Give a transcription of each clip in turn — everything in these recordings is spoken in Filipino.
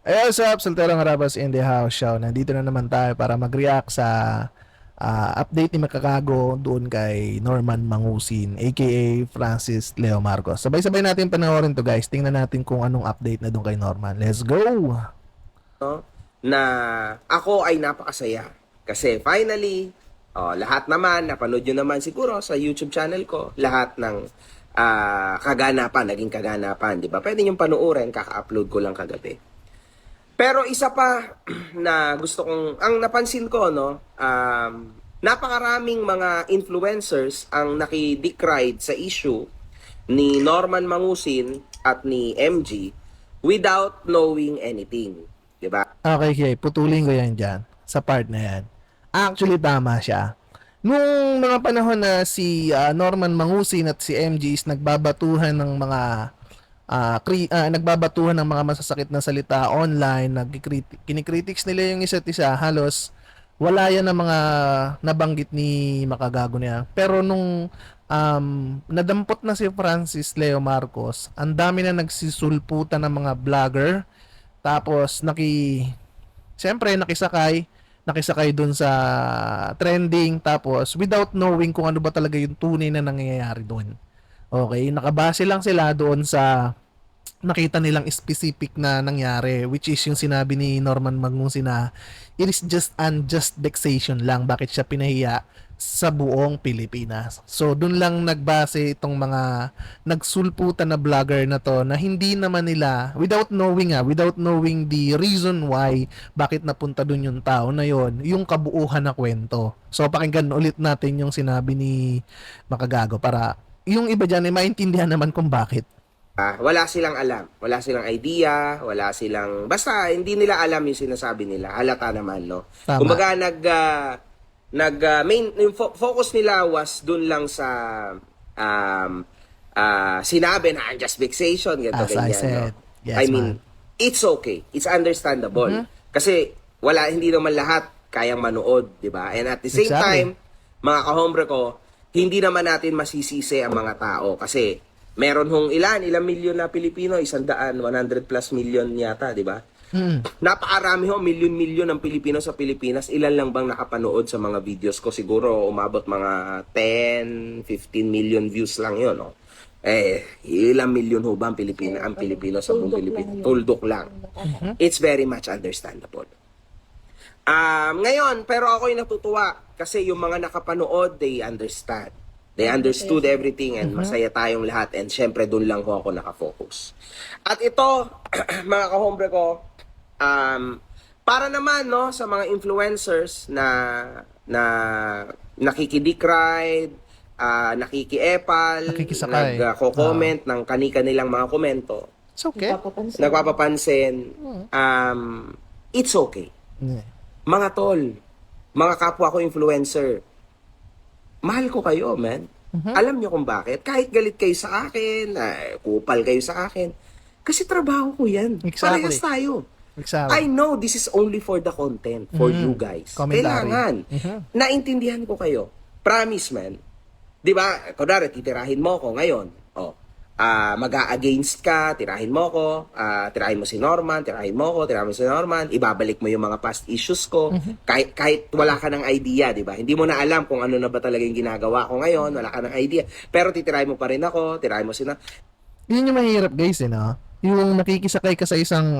Hey, what's up? Solterong Harabas in the house show. Nandito na naman tayo para mag-react sa update ni Makakago doon kay Norman Mangusin aka Francis Leo Marcos. Sabay-sabay natin panoorin to guys. Tingnan natin kung anong update na doon kay Norman. Let's go! No? Na ako ay napakasaya. Kasi finally, lahat naman, napanood nyo naman siguro sa YouTube channel ko, lahat ng kaganapan, naging kaganapan, di ba? Pwede nyo panuorin, kaka-upload ko lang kagabi. Pero isa pa na gusto kong, ang napansin ko, no, napakaraming mga influencers ang nakidecried sa issue ni Norman Mangusin at ni MG without knowing anything. Diba? Okay, okay. Putulin ko yan dyan. Sa part na yan. Actually, tama siya. Nung mga panahon na si Norman Mangusin at si MG is nagbabatuhan ng mga nagbabatuhan ng mga masasakit na salita online, kinikritics nila yung isa't isa, halos wala yan ng mga nabanggit ni Makagago niya. Pero nung nadampot na si Francis Leo Marcos, ang dami na nagsisulputan ng mga vlogger, tapos siyempre nakisakay dun sa trending, tapos without knowing kung ano ba talaga yung tunay na nangyayari doon. Okay, nakabase lang sila doon sa nakita nilang specific na nangyari, which is yung sinabi ni Norman Magnussi na it is just unjust vexation lang, bakit siya pinahiya sa buong Pilipinas. So dun lang nagbase itong mga nagsulputan na vlogger na to, na hindi naman nila without knowing the reason why bakit napunta dun yung tao na yon, yung kabuuhan na kwento. So pakinggan ulit natin yung sinabi ni Makagago para yung iba dyan ay maintindihan naman kung bakit. Wala silang alam, wala silang idea, wala silang, basta hindi nila alam yung sinasabi nila, halata naman, no? Tama. Kumbaga, main, yung focus nila was dun lang sa, um, sinabi na unjust vexation, ganito, As I ganyan, no? said, I yes man. mean, it's okay, it's understandable. Kasi, hindi naman lahat kayang manood, di ba? And at the same Exactly. time, mga kahombre ko, hindi naman natin masisisi ang mga tao kasi meron ilang milyon na Pilipino, 100 plus million yata, di ba? Mm. Napakarami milyon-milyon ng Pilipino sa Pilipinas. Ilan lang bang nakapanood sa mga videos ko? Siguro umabot mga 10, 15 million views lang yun, no? Ilang milyon ho ba ang Pilipino sa buong Pilipinas? Tuldok lang. It's very much understandable. Ngayon, pero ako'y natutuwa kasi yung mga nakapanood, they understand. They understood everything and masaya tayong lahat and syempre doon lang ho ako nakafocus. At ito, mga kahombre ko, para naman no sa mga influencers na nakikidecried, nakikiepal, Nakikisakay. nagko-comment ng kani-kanilang mga komento, It's okay. nagpapapansin, it's okay. Yeah. Mga tol, mga kapwa ko influencer, mahal ko kayo, man. Alam nyo kung bakit? Kahit galit kayo sa akin, kupal kayo sa akin, kasi trabaho ko yan. Exactly. Parehas tayo. Exactly. I know this is only for the content, for you guys. Commentary. Kailangan, naintindihan ko kayo. Promise, man. Di ba, kunwari, titirahin mo ko ngayon. Mag-a-against ka, tirahin mo ko, tirahin mo si Norman, tirahin mo ko, tirahin mo si Norman, ibabalik mo yung mga past issues ko, kahit wala ka ng idea, di ba? Hindi mo na alam kung ano na ba talaga yung ginagawa ko ngayon, wala ka ng idea, pero titirahin mo pa rin ako, tirahin mo si Norman. Yun yung mahirap guys, no? Yung nakikisakay ka sa isang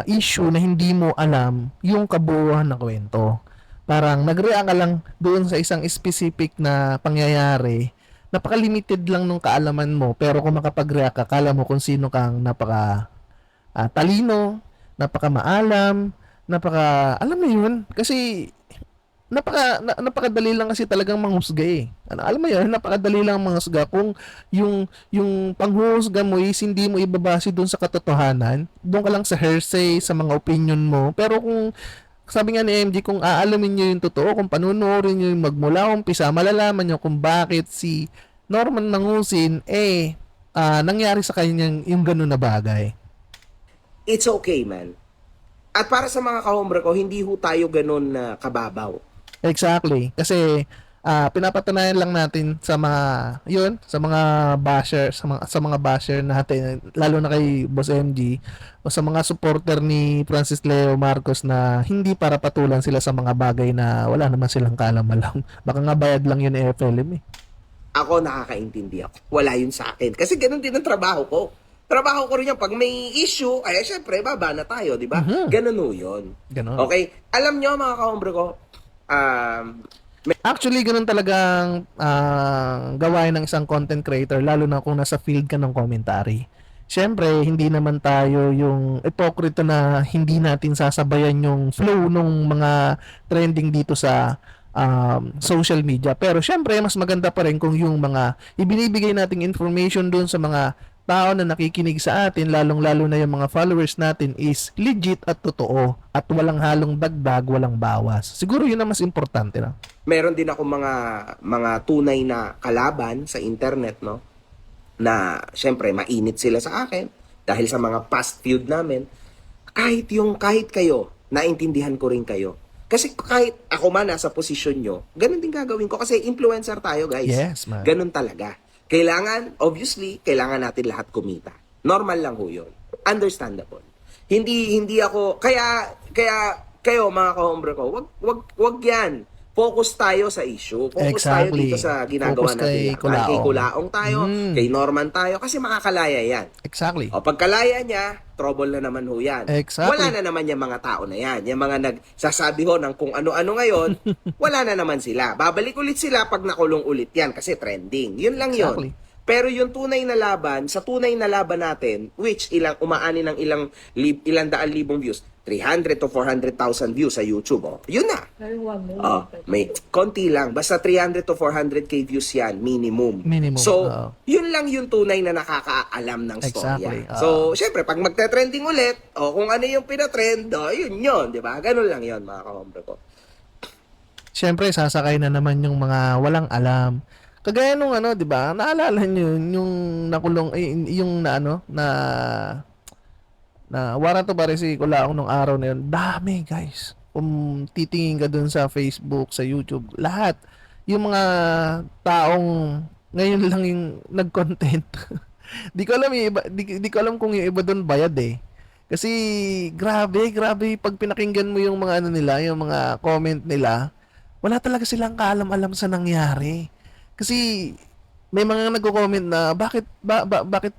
issue na hindi mo alam yung kabuuan ng kwento. Parang nag-react ka lang doon sa isang specific na pangyayari, napaka-limited lang nung kaalaman mo, pero kung makapag-react ka, kala mo kung sino kang talino, napaka maalam, alam mo yun, kasi napakadali lang kasi talagang manghusga eh. Alam mo yun, napakadali lang manghusga kung yung panghuhusga mo is hindi mo ibabase doon sa katotohanan, doon ka lang sa hearsay, sa mga opinion mo. Pero kung sabi nga ni MG, kung aalamin nyo yung totoo, kung panunuorin nyo yung magmula umpisa, malalaman nyo kung bakit si Norman Mangusin, nangyari sa kanya yung ganun na bagay. It's okay, man. At para sa mga kahombre ko, hindi ho tayo ganun na kababaw. Exactly. Kasi, pinapatunayan lang natin sa mga yun, sa mga basher, sa mga basher natin, lalo na kay Boss MG o sa mga supporter ni Francis Leo Marcos na hindi para patulan sila sa mga bagay na wala naman silang kaalam-alam. Baka nga bayad lang yun ni FLM eh. Ako nakakaintindi ako. Wala yun sa akin. Kasi ganun din ang trabaho ko. Trabaho ko rin yan. Pag may issue, ay syempre, baba na tayo, di ba? Mhm. Ganun ho yun. Ganon. Okay? Alam nyo, mga kahombre ko, um, Actually, ganun talagang gawain ng isang content creator, lalo na kung nasa field ka ng commentary. Siyempre, hindi naman tayo yung ipokrito na hindi natin sasabayan yung flow ng mga trending dito sa social media. Pero siyempre, mas maganda pa rin kung yung mga ibinibigay nating information doon sa mga tao na nakikinig sa atin, lalong-lalo na yung mga followers natin is legit at totoo at walang halong dagdag, walang bawas. Siguro yun ang mas importante na. meron din ako mga tunay na kalaban sa internet, no? Na, syempre, mainit sila sa akin dahil sa mga past feud namin. Kahit kayo, naintindihan ko rin kayo. Kasi kahit ako man nasa posisyon nyo, ganun din gagawin ko. Kasi influencer tayo, guys. Yes, man. Ganun talaga. Kailangan natin lahat kumita. Normal lang ho yun. Understandable. Hindi ako, kaya kayo mga kahombre ko, wag yan. Focus tayo sa issue. Focus tayo Exactly. dito sa ginagawa Focus natin. kay Laban. Kulaong. Kay Kulaong tayo, Mm. kay Norman tayo, kasi makakalaya yan. Exactly. O pagkalaya niya, trouble na naman ho yan. Exactly. Wala na naman yung mga tao na yan. Yung mga nagsasabi ho ng kung ano-ano ngayon, wala na naman sila. Babalik ulit sila pag nakulong ulit yan kasi trending. Yun lang yun. Exactly. Pero yung tunay na laban, sa tunay na laban natin, which umaani ng ilang daan libong views, 300 to 400,000 views sa YouTube. Oh. Yun na. May konti lang. Basta 300 to 400k views yan, minimum. Minimum, So, oo. yun lang yung tunay na nakakaalam ng storya. Exactly, So, syempre, pag magte-trending ulit, kung ano yung pinatrend, yun, di ba? Ganun lang yun, mga kahombre ko. Siyempre, sasakay na naman yung mga walang alam. Kagaya nung ano, 'di ba? Naalala niyo yung nakulong yung na ano na wala to pare si Kulaong nung araw na yun. Dami, guys. Kung titingin ka dun sa Facebook, sa YouTube, lahat yung mga taong ngayon lang yung nag-content. Di ko alam yung iba, di ko alam kung yung iba doon bayad eh. Kasi grabe pag pinakinggan mo yung mga ano nila, yung mga comment nila, wala talaga silang kaalam-alam sa nangyari. Kasi may mga nagko-comment na bakit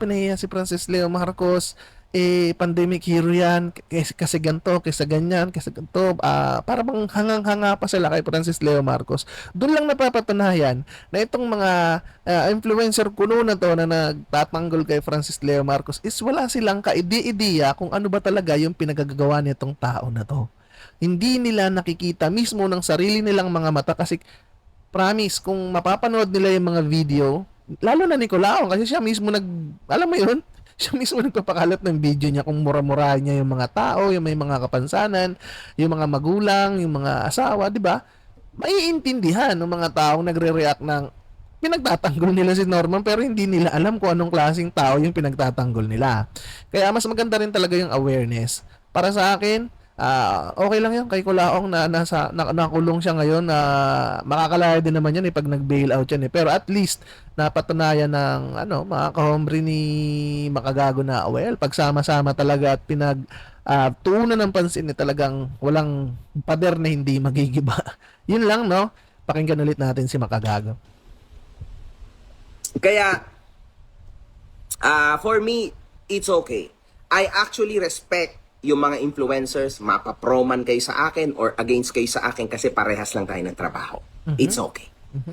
pinahiya si Francis Leo Marcos, pandemic hero yan, kasi ganto, kasi ganyan, kasi ganto, para bang hangang-hanga pa sila kay Francis Leo Marcos. Doon lang napapatunayan na itong mga influencer kuno na to na nagtatanggol kay Francis Leo Marcos is wala silang kaide-ideya kung ano ba talaga yung pinagagagawa nitong tao na to. Hindi nila nakikita mismo ng sarili nilang mga mata kasi promise, kung mapapanood nila yung mga video, lalo na ni Colaon, kasi siya mismo alam mo yun, siya mismo nagpapakalat ng video niya kung mura-murahin niya yung mga tao, yung may mga kapansanan, yung mga magulang, yung mga asawa, di ba? Maiintindihan ng mga taong nagre-react ng pinagtatanggol nila si Norman pero hindi nila alam kung anong klaseng tao yung pinagtatanggol nila. Kaya mas maganda rin talaga yung awareness. Para sa akin, okay lang yan kay Kulaong na nakulong siya ngayon na makakalaya din naman yan pag nag-bail out yan pero at least napatunayan ng mga kahombre ni Makagago na pagsama-sama talaga at tuunan ng pansin ni talagang walang pader na hindi magigiba. Yun lang, no? Pakinggan ulit natin si Makagago. Kaya, for me, it's okay. I actually respect yung mga influencers, mapaproman kayo sa akin or against kayo sa akin kasi parehas lang tayo ng trabaho. It's okay.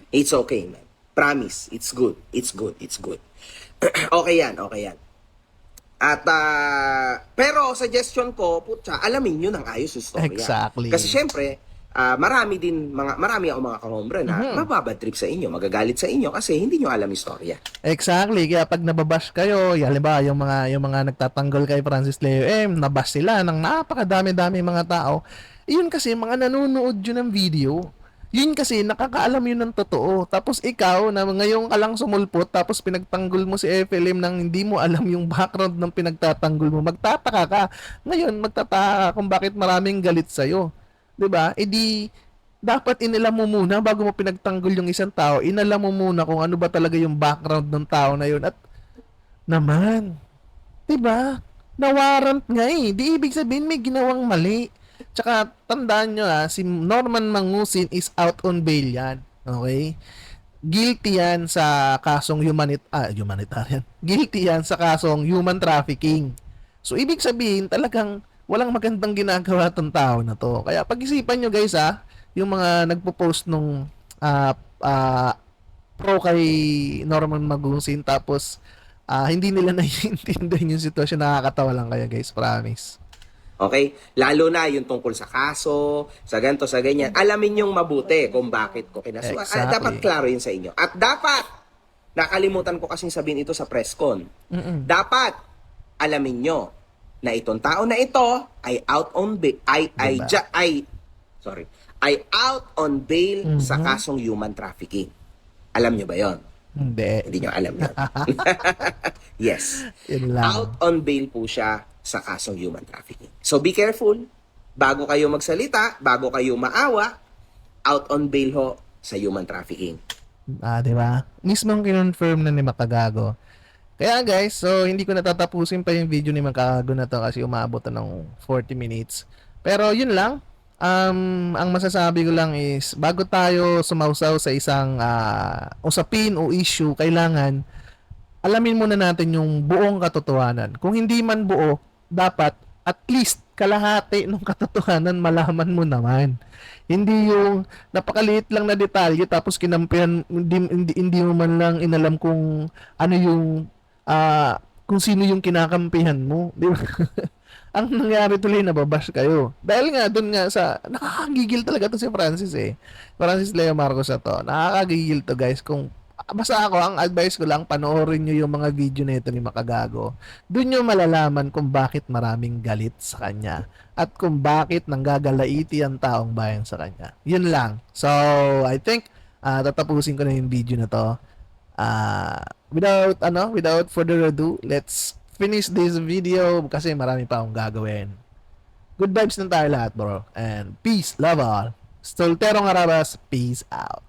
It's okay, man. Promise, it's good. It's good. It's good. Okay yan. At, pero suggestion ko, putya, alamin nyo ng ayos yung storya. Exactly. Kasi syempre, marami ako mga kahombre na mababad trip sa inyo, magagalit sa inyo kasi hindi nyo alam yung storya. Exactly. Kaya pag nababash kayo, halimbawa yung mga nagtatanggol kay Francis Leo nabash sila ng napakadami-dami mga tao. Yun kasi mga nanonood yun ng video. Yun kasi nakakaalam yun ng totoo. Tapos ikaw na ngayon ka lang sumulpot tapos pinagtanggol mo si FLM nang hindi mo alam yung background ng pinagtatanggol mo. Magtataka ka. Ngayon magtataka ka kung bakit maraming galit sa'yo. 'Di ba? dapat inalam mo muna bago mo pinagtanggol yung isang tao, inalam mo muna kung ano ba talaga yung background ng tao na yun. At naman, 'di ba? Na-warrant nga eh. Di ibig sabihin may ginawang mali. Tsaka tandaan nyo si Norman Mangusin is out on bail yan. Okay? Guilty yan sa kasong humanitarian. Guilty yan sa kasong human trafficking. So ibig sabihin talagang walang magandang ginagawa tong tao na to. Kaya pag-isipan nyo guys yung mga nagpo-post nung ah, ah, pro kay Norman Magusin tapos hindi nila naiintindihan yung sitwasyon. Nakakatawa lang kaya guys, promise. Okay? Lalo na yung tungkol sa kaso, sa ganito, sa ganyan. Alamin yung mabuti kung bakit ko kinasuhan. Exactly. Dapat klaro yun sa inyo. At dapat, nakalimutan ko kasing sabihin ito sa press con. Mm-mm. Dapat, alamin nyo na itong tao na ito ay out on bail, Diba? ay out on bail sa Mhm. kasong human trafficking. Alam nyo ba yon? Hindi. Hindi nyo alam yun. Yes. Yun lang. Out on bail po siya sa kasong human trafficking. So be careful. Bago kayo magsalita, bago kayo maawa, out on bail ho sa human trafficking. Di ba? Mismong kinonfirm na ni Makagago. Kaya guys, so hindi ko natatapusin pa yung video ni Makagago na to kasi umabot na ng 40 minutes. Pero yun lang. Ang masasabi ko lang is bago tayo sumausaw sa isang usapin o issue, kailangan alamin muna natin yung buong katotohanan. Kung hindi man buo, dapat at least kalahati ng katotohanan malaman mo naman. Hindi yung napakaliit lang na detalye tapos kinampihan, hindi mo man lang inalam kung ano yung kung sino yung kinakampihan mo, di ba? Ang nangyari tuloy, nababash kayo. Dahil nga dun nga sa nakakagigil talaga to si Francis Francis Leo Marcos na to. Nakakagigil to guys. Kung basta ako, ang advice ko lang, panoorin nyo yung mga video nito ni Makagago. Doon nyo malalaman kung bakit maraming galit sa kanya. At kung bakit nanggagalaiti ang taong bayan sa kanya. Yun lang. So, I think, tatapusin ko na yung video na to. Without further ado, let's finish this video kasi marami pa akong gagawin. Good vibes ng tayo lahat, bro. And peace, love all. Solterong Arabas, peace out.